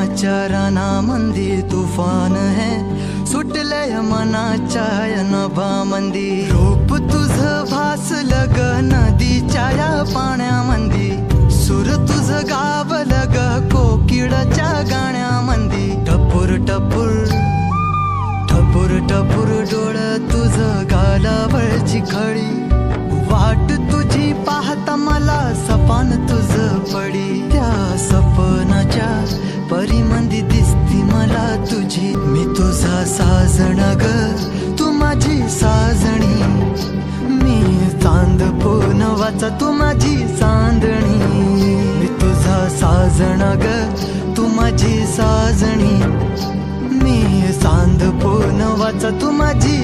प्रेमाच्या रानामंदी तुफान है सुटलय मनाच्या नभामंदी रूप तुझं भासलं ग नदीच्या या पाण्यामंदी सूर तुझं गावलं ग कोकिळाच्या गाण्यामंदी टपूर टपूर टपूर टपूर डोळं तुझं गालावरची खळी वाट तुझी पाहता मला सपान तुझं पडी त्या सपनाच्या परीमंदी दिसती मला तुझी मी तुझा साजण ग तू माझी साजणी मी चांद पूनवाचा तू माझी चांदणी मी तुझा साजण ग तू माझी साजणी मी चांद पूनवाचा तू माझी